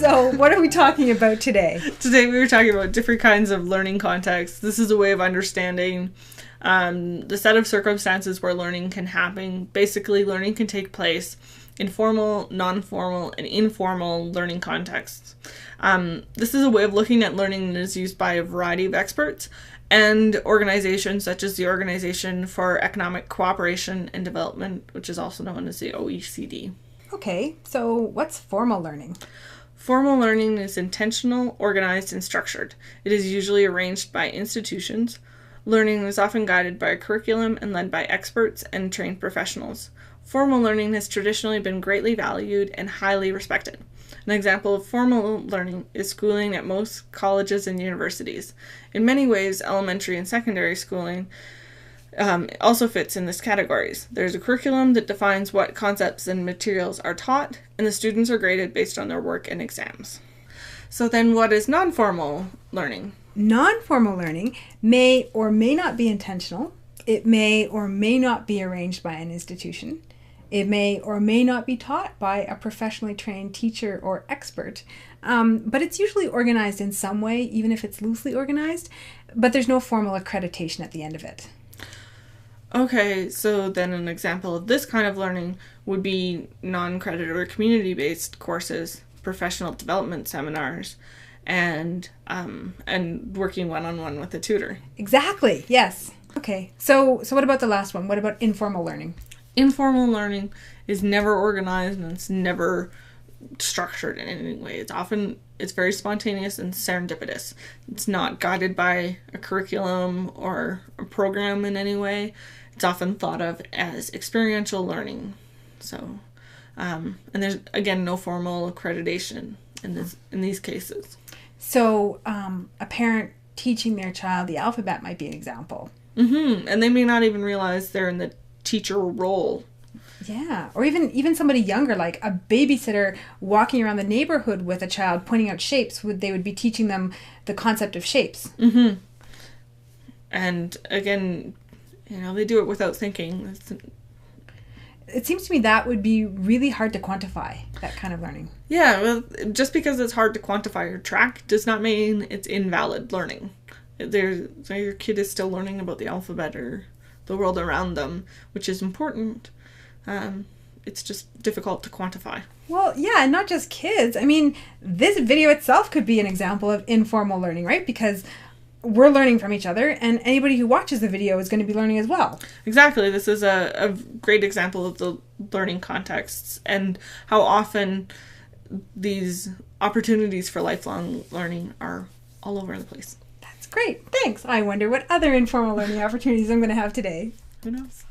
So what are we talking about today? Today we were talking about different kinds of learning contexts. This is a way of understanding the set of circumstances where learning can happen. Basically, learning can take place in formal, non-formal, and informal learning contexts. This is a way of looking at learning that is used by a variety of experts and organizations such as the Organization for Economic Cooperation and Development, which is also known as the OECD. Okay, so what's formal learning? Formal learning is intentional, organized, and structured. It is usually arranged by institutions. Learning is often guided by a curriculum and led by experts and trained professionals. Formal learning has traditionally been greatly valued and highly respected. An example of formal learning is schooling at most colleges and universities. In many ways, elementary and secondary schooling also fits in this categories. There's a curriculum that defines what concepts and materials are taught, and the students are graded based on their work and exams. So then what is non-formal learning? Non-formal learning may or may not be intentional. It may or may not be arranged by an institution. It may or may not be taught by a professionally trained teacher or expert. But it's usually organized in some way, even if it's loosely organized. But there's no formal accreditation at the end of it. Okay, so then an example of this kind of learning would be non-credit or community-based courses, professional development seminars, and working one-on-one with a tutor. Exactly, yes. Okay, so what about the last one? What about informal learning? Informal learning is never organized and it's never structured in any way. It's very spontaneous and serendipitous. It's not guided by a curriculum or a program in any way. It's often thought of as experiential learning. So, and there's again no formal accreditation in these cases. So, a parent teaching their child the alphabet might be an example. Mm-hmm. And they may not even realize they're in the teacher role. Yeah, or even somebody younger, like a babysitter walking around the neighborhood with a child pointing out shapes. They would be teaching them the concept of shapes. Mm-hmm. And again, they do it without thinking. It seems to me that would be really hard to quantify, that kind of learning. Yeah, well, just because it's hard to quantify or track does not mean it's invalid learning. So your kid is still learning about the alphabet or the world around them, which is important. It's just difficult to quantify. Well, yeah, and not just kids. I mean, this video itself could be an example of informal learning, right? Because we're learning from each other, and anybody who watches the video is going to be learning as well. Exactly. This is a great example of the learning contexts and how often these opportunities for lifelong learning are all over the place. That's great. Thanks. I wonder what other informal learning opportunities I'm going to have today. Who knows?